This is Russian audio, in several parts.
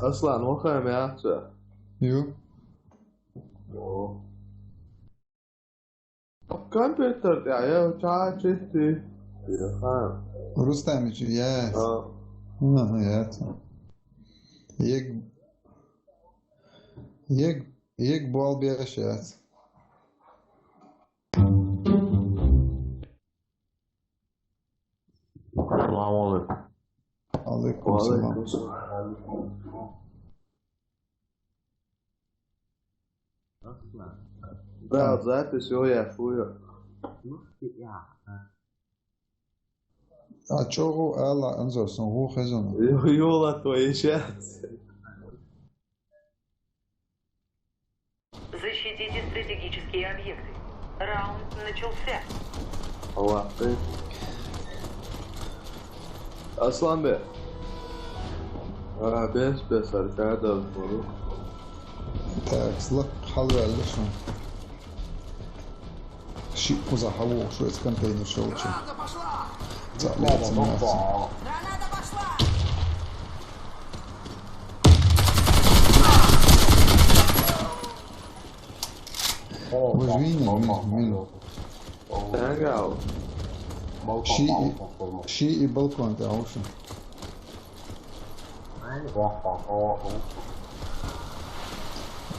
اصلا مخم يحجى Jo. Jo. الكمبيوتر تاعي وتاع جدي يخام Rustam yes. اه Yes. Yek yek bol yes. السلام عليكم Alaikum وعليكم salam. السلام لا ذات شوية يا اخويا Achorro ela anzorsun hu khazon. يولا تويشات Защитите стратегические объекты. Раунд начался. هو اصلا به بس اركاد الفروق Takslak halva lishun. Shi kuza hawo shu eskantayn showchi. Zalet nas. Граната пошла! Возьми мин. تنقاو Shi и балкон та уши.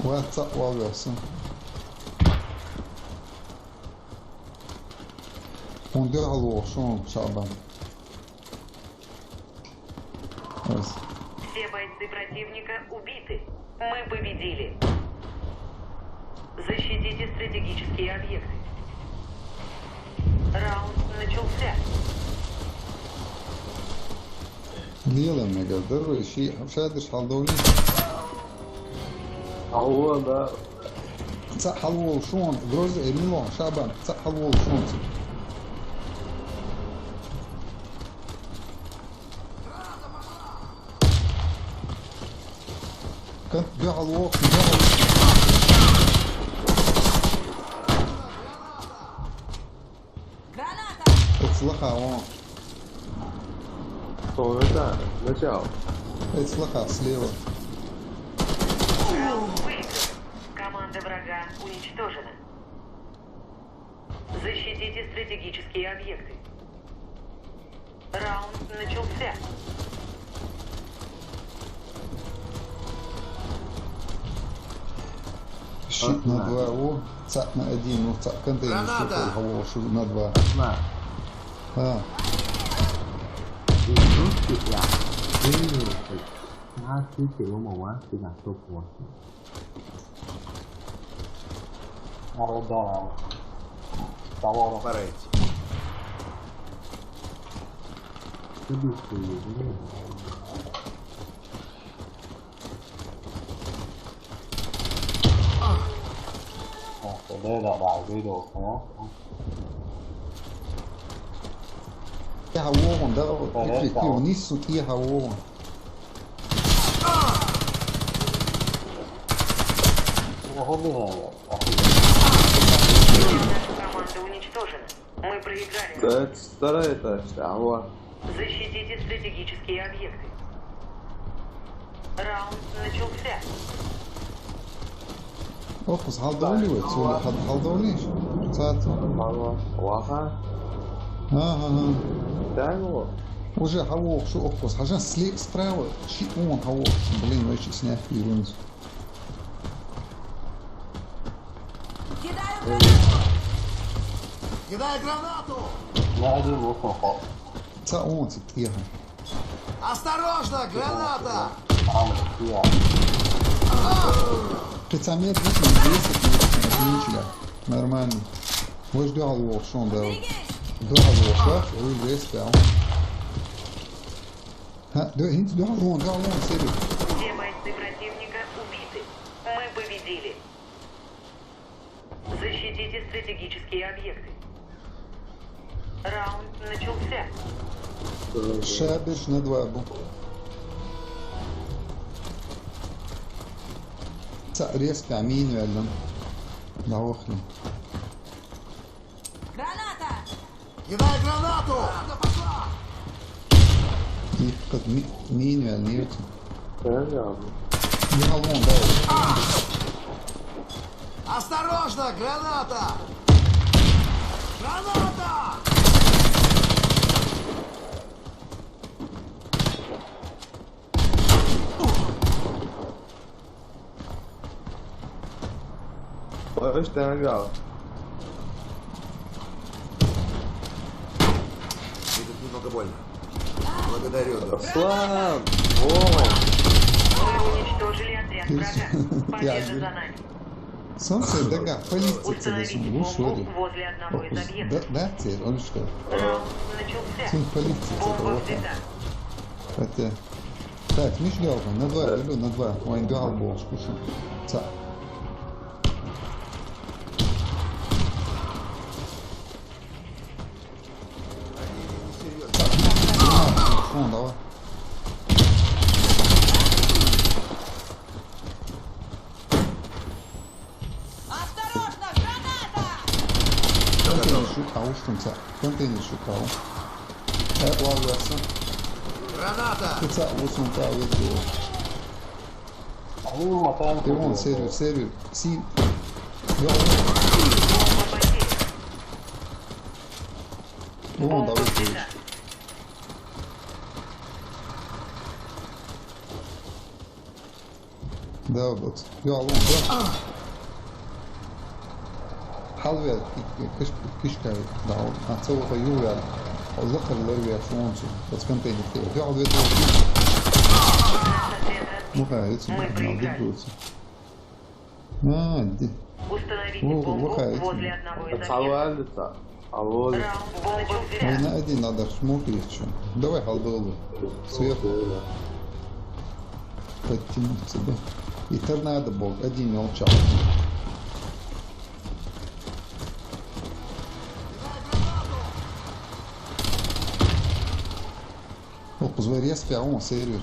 What's up wal versin. Он делал шум шабан. Yes. Все бойцы противника убиты. Мы победили. Защитите стратегические объекты. Раунд начался. ليلا ما قدر شيء شادش حضوري هو ده صح حلو شون جروز إميلو شعبان صح حلو شون كنت بيع الوقت Граната! اطلقها وان طويلة نجاو اطلقها слева Раунд выигран. Команда врага уничтожена. Защитите стратегические объекты. Раунд начался. щит на 2 о цап на 1 ну цап контейнер что того что на 2 а đây là đại gây đồ khó يا هو ده يفرق ونيس وتي هو không biết là Наша команда уничтожена. Мы проиграли. ده старый этаж هو Защитите стратегические объекты. Раунд начался. اوقس حضرولي وتسول حضروليش ساعته هو واقع ها تانو уже هو شو اوقس حاجه سليك سبراو شي اون هو блин вообще снять يرونز Кидаю гранату! Кидай гранату! nó đi một phần họ تا اون تتيها Осторожно, граната! ăn kia Пятьсот 200 метров отлично нормально вот жду алло шон да Берегись! до алло шах ой весь да ها до انت до алло سيري Все бойцы противника убиты. Мы победили. Защитите стратегические объекты. Раунд начался. шабиш на 2 бу резко амин ولا да охли Граната! Кидай гранату! и как мин ولا нيوت Стоял. Я вон, да. Осторожно, граната! Граната! Стоял. Будет немного больно. Благодарю, док. Слав! Вон! Мы уничтожили отряд врага. Победа за нами. Солнце, дага, полиция Установить тебе, бомбу ушли. возле одного из объектов. Да, теперь, он что? Раунд начался. Сын полиции, это Бомба вот взята. хотя. Так, Миш Галка, на 2, люблю, на 2. Ой, Гал был, скушай. Ца. Вон, давай. Осторожно, граната! Контейнер шукал, что контейнер шукал. Лавляться. Граната! Ца, вот он та выдел. Они мотаем. Ты вон, серию. Си. Бомба потеряна. Вон, Бомба давай. взята. Да, вот. Я вон, да. Halver kishka da atsawta yuya ذكر الربيع فونسو بس كان تاني كده يقعد يدور ну кажется надо дي Установите О, бомбу выходит. возле одного из объектов. Салвалица. Алло. Раунд бомба взята. на один надо смотреть еще давай халдолу сверху подтянуть себя и торнадо бог один молчал Позварез пиаон серию.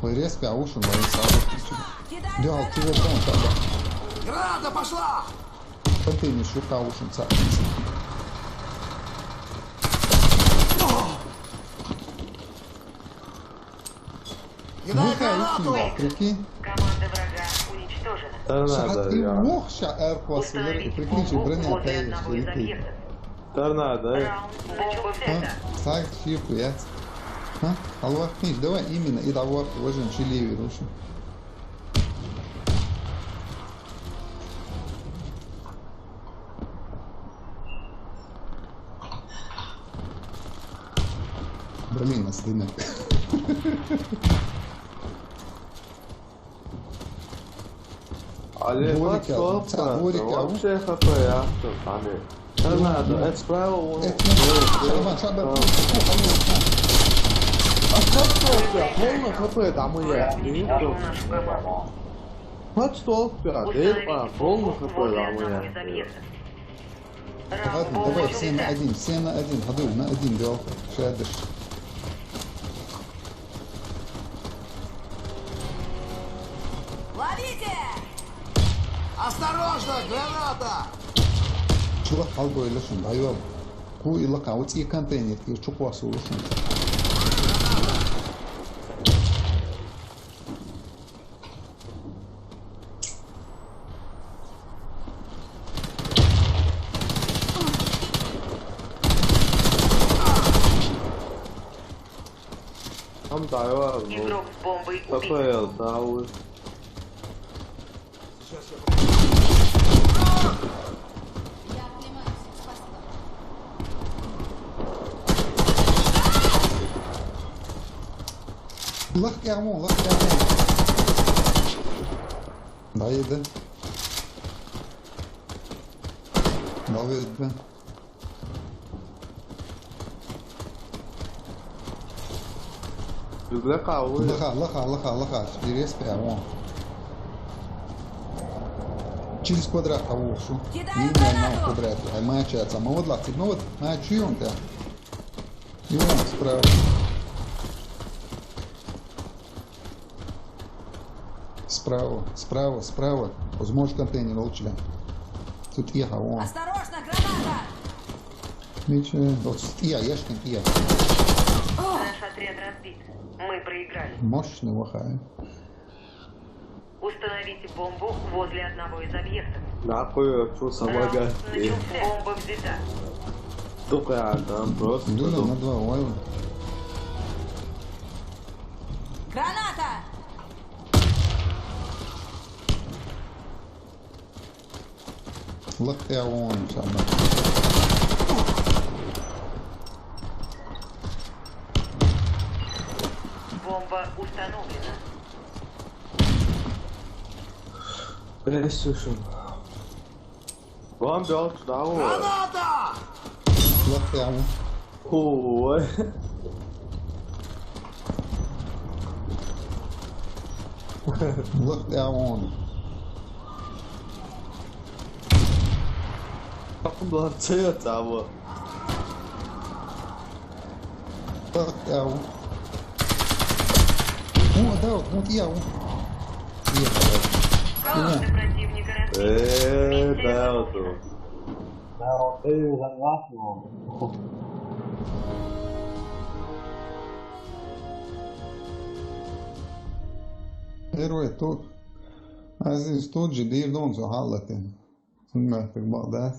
Позварез пиаушен мои сабы. Делал чего там тогда. Граната пошла! Контейнер шукаушен цапница. Кидай гранату! Прикинь. Команда врага уничтожена. Торнадо, И я. мох ща эрквас Установите прикинь, бомбу броня возле таишь, одного из летит. объектов. Торнадо, Раунд бомба взята. Так, чип, я. Аллах, давай именно и давай ложим чиливи рушим. Блин, нас дымят. Але Дворики, дворики, вообще хп ясно, пане. Торнадо, это справа вон. Шабан, шабан. Полно хп, там и я. Уничтожил нашу команду. Хоть столб, Установите полно бомбу хп, возле там и одного я. из объектов. Раунд Ладно, бомба давай все на взята. один, Гадуль, на один бел. Шадыш. Ловите! Осторожно, граната! Чула халбо или шун, дайвал. Ку и лака, вот и контейнер, и чуквасу лушун. Там дайва, Игрок с бомбой убит. ППЛ, да, вы. Я оклемаюсь. Спасибо. Лах ярмон, лах ярмон. Да, еда. Да, еда. Юзле кавы. Лаха. Через прямо. Через квадрат кавушу. Кидай И гранату! на квадрат. А мачается. Мы вот лак. Ну вот, а чьи он то? И он справа. Справа. Возможно, контейнер лучше. Тут я, вон. Осторожно, граната! Ничего. Вот я, яшкин, я. Наш Отряд разбит. Мы проиграли. Мощный вахай. Установите бомбу возле одного из объектов. Нахуй я хочу самогать. Начался. Бомба взята. Сука, я там просто... Дуля на 2 ойл. Граната! لقي عوان ان شاء الله. Бомба установлена. Слушай. Вам бьет, да, вот. Граната! لقي عوان. Ой. لقي عوان. Молодец, а вот. لقي عوان. هو داوت موت يا عوان. Команда противника разбита. Да, вот. Да, ты занимался. ايروي تو عزيز تو جديد دون سو حالتين سمعتك بغداد